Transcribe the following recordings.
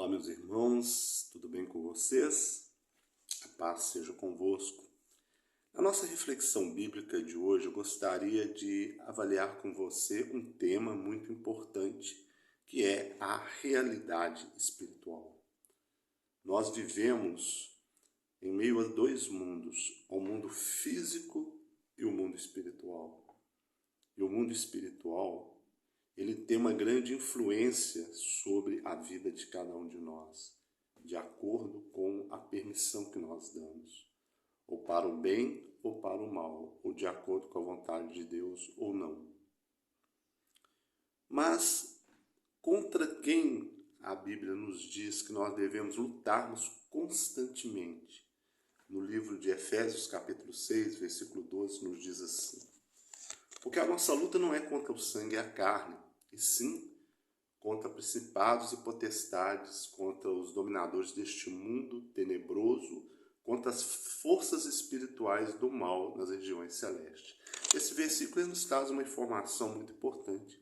Olá, meus irmãos, tudo bem com vocês? A paz seja convosco. Na nossa reflexão bíblica de hoje, eu gostaria de avaliar com você um tema muito importante, que é a realidade espiritual. Nós vivemos em meio a dois mundos, o mundo físico e o mundo espiritual. E o mundo espiritual, ele tem uma grande influência sobre a vida de cada um de nós, de acordo com a permissão que nós damos, ou para o bem ou para o mal, ou de acordo com a vontade de Deus ou não. Mas contra quem a Bíblia nos diz que nós devemos lutarmos constantemente? No livro de Efésios, capítulo 6, versículo 12, nos diz assim: porque a nossa luta não é contra o sangue e a carne, e sim contra principados e potestades, contra os dominadores deste mundo tenebroso, contra as forças espirituais do mal nas regiões celestes. Esse versículo nos traz uma informação muito importante,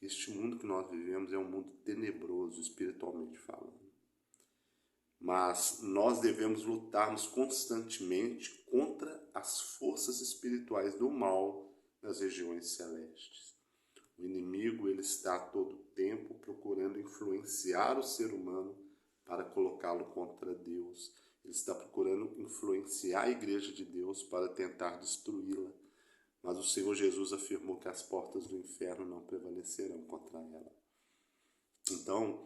que este mundo que nós vivemos é um mundo tenebroso, espiritualmente falando. Mas nós devemos lutarmos constantemente contra as forças espirituais do mal nas regiões celestes. O inimigo, ele está a todo tempo procurando influenciar o ser humano para colocá-lo contra Deus. Ele está procurando influenciar a igreja de Deus para tentar destruí-la. Mas o Senhor Jesus afirmou que as portas do inferno não prevalecerão contra ela. Então,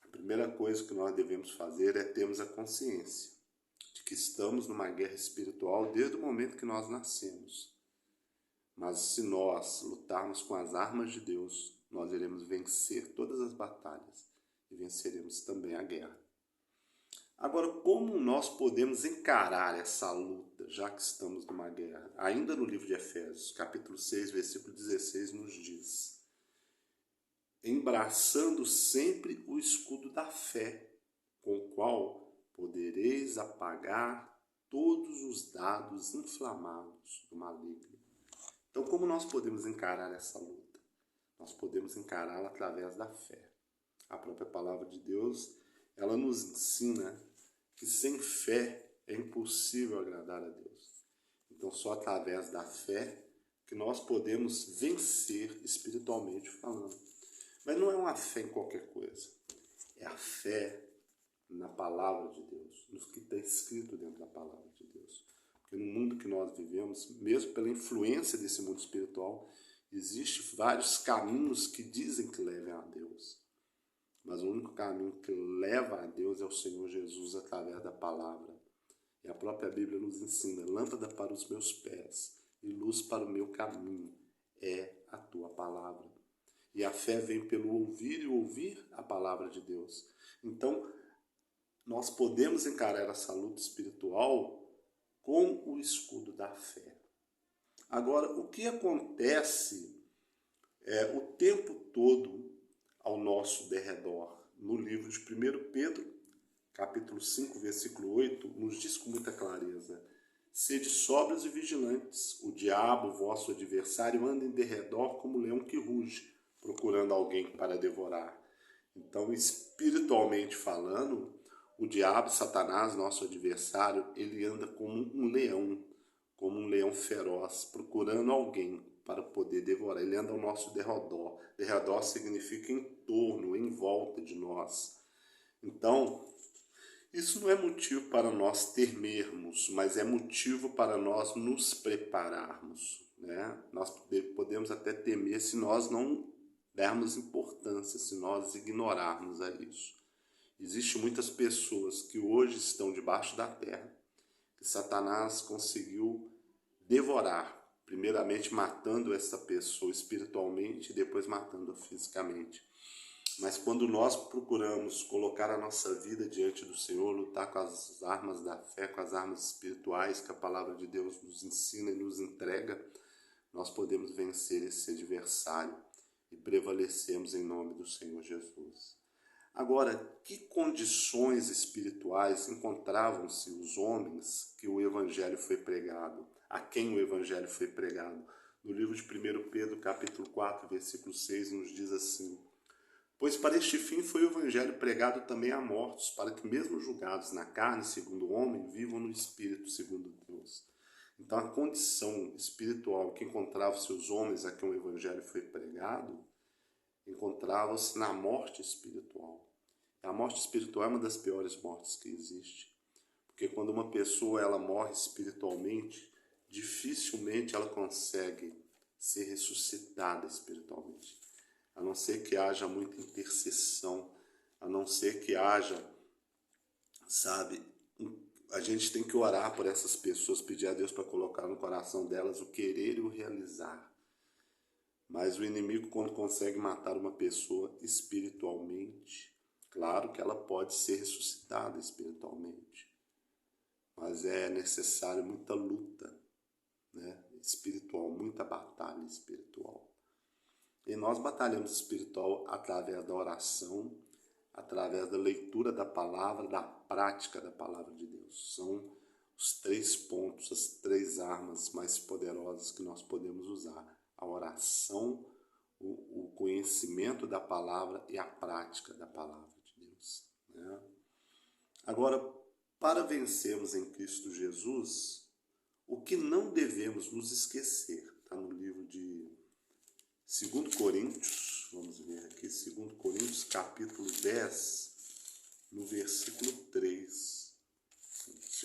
a primeira coisa que nós devemos fazer é termos a consciência de que estamos numa guerra espiritual desde o momento que nós nascemos. Mas se nós lutarmos com as armas de Deus, nós iremos vencer todas as batalhas e venceremos também a guerra. Agora, como nós podemos encarar essa luta, já que estamos numa guerra? Ainda no livro de Efésios, capítulo 6, versículo 16, nos diz: embraçando sempre o escudo da fé, com o qual podereis apagar todos os dardos inflamados do maligno. Então, como nós podemos encarar essa luta? Nós podemos encará-la através da fé. A própria palavra de Deus, ela nos ensina que sem fé é impossível agradar a Deus. Então, só através da fé que nós podemos vencer espiritualmente falando. Mas não é uma fé em qualquer coisa. É a fé na palavra de Deus, no que está escrito dentro da palavra de Deus. Porque no mundo que nós vivemos, mesmo pela influência desse mundo espiritual, existem vários caminhos que dizem que levam a Deus. Mas o único caminho que leva a Deus é o Senhor Jesus através da palavra. E a própria Bíblia nos ensina: lâmpada para os meus pés e luz para o meu caminho é a tua palavra. E a fé vem pelo ouvir e ouvir a palavra de Deus. Então, nós podemos encarar essa luta espiritual com o escudo da fé. Agora, o que acontece o tempo todo ao nosso derredor? No livro de 1 Pedro, capítulo 5, versículo 8, nos diz com muita clareza: sede sóbrios e vigilantes, o diabo, vosso adversário, anda em derredor como leão que ruge, procurando alguém para devorar. Então, espiritualmente falando, o diabo, Satanás, nosso adversário, ele anda como um leão feroz, procurando alguém para poder devorar. Ele anda ao nosso derredor. Derredor significa em torno, em volta de nós. Então, isso não é motivo para nós temermos, mas é motivo para nós nos prepararmos, né? Nós podemos até temer se nós não dermos importância, se nós ignorarmos a isso. Existem muitas pessoas que hoje estão debaixo da terra, que Satanás conseguiu devorar, primeiramente matando essa pessoa espiritualmente e depois matando-a fisicamente. Mas quando nós procuramos colocar a nossa vida diante do Senhor, lutar com as armas da fé, com as armas espirituais que a palavra de Deus nos ensina e nos entrega, nós podemos vencer esse adversário e prevalecemos em nome do Senhor Jesus. Agora, que condições espirituais encontravam-se os homens que o Evangelho foi pregado, a quem o Evangelho foi pregado? No livro de 1 Pedro, capítulo 4, versículo 6, nos diz assim: Pois para este fim foi o evangelho pregado também a mortos, para que mesmo julgados na carne, segundo o homem, vivam no espírito, segundo Deus. Então a condição espiritual que encontrava-se os homens a quem o evangelho foi pregado, encontrava-se na morte espiritual. A morte espiritual é uma das piores mortes que existe. Porque quando uma pessoa ela morre espiritualmente, dificilmente ela consegue ser ressuscitada espiritualmente. A não ser que haja muita intercessão, a não ser que haja, sabe, a gente tem que orar por essas pessoas, pedir a Deus para colocar no coração delas o querer e o realizar. Mas o inimigo, quando consegue matar uma pessoa espiritualmente, claro que ela pode ser ressuscitada espiritualmente, mas é necessário muita luta, né, espiritual, muita batalha espiritual. E nós batalhamos espiritual através da oração, através da leitura da palavra, da prática da palavra de Deus. São os 3 pontos, as 3 armas mais poderosas que nós podemos usar. A oração, o conhecimento da palavra e a prática da palavra de Deus, né? Agora, para vencermos em Cristo Jesus, o que não devemos nos esquecer, está no livro de 2 Coríntios, vamos ver aqui, 2 Coríntios capítulo 10, no versículo 3.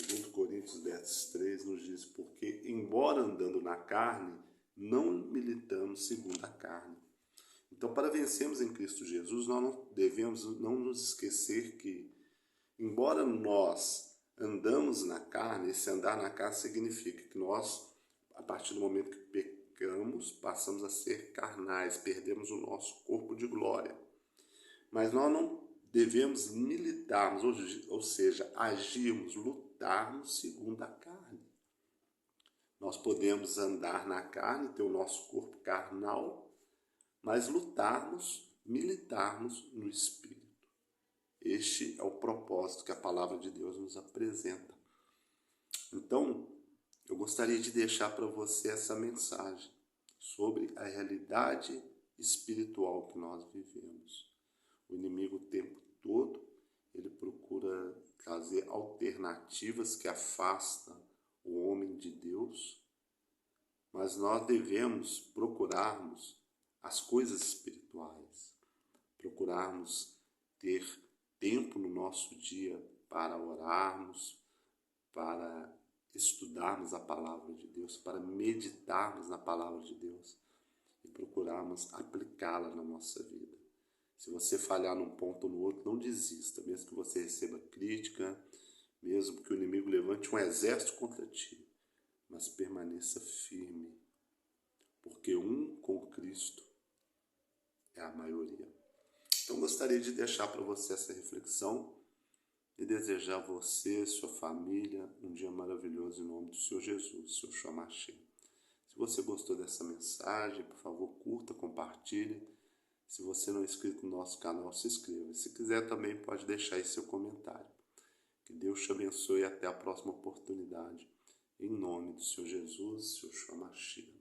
2 Coríntios 10, 3 nos diz, porque embora andando na carne, não militamos segundo a carne. Então, para vencermos em Cristo Jesus, nós não devemos não nos esquecer que, embora nós andamos na carne, esse andar na carne significa que nós, a partir do momento que pecamos, passamos a ser carnais, perdemos o nosso corpo de glória. Mas nós não devemos militarmos, ou seja, agirmos, lutarmos segundo a carne. Nós podemos andar na carne, ter o nosso corpo carnal, mas lutarmos, militarmos no Espírito. Este é o propósito que a palavra de Deus nos apresenta. Então, eu gostaria de deixar para você essa mensagem sobre a realidade espiritual que nós vivemos. O inimigo o tempo todo, ele procura trazer alternativas que afastam o homem de Deus, mas nós devemos procurarmos as coisas espirituais, procurarmos ter tempo no nosso dia para orarmos, para estudarmos a palavra de Deus, para meditarmos na palavra de Deus e procurarmos aplicá-la na nossa vida. Se você falhar num ponto ou no outro, não desista, mesmo que você receba crítica, mesmo que o inimigo levante um exército contra ti, mas permaneça firme, porque um com Cristo é a maioria. Então gostaria de deixar para você essa reflexão e desejar a você, sua família, um dia maravilhoso em nome do Senhor Jesus, seu Shamashi. Se você gostou dessa mensagem, por favor, curta, compartilhe. Se você não é inscrito no nosso canal, se inscreva. Se quiser também pode deixar aí seu comentário. Que Deus te abençoe e até a próxima oportunidade. Em nome do Senhor Jesus, seu Shamashi.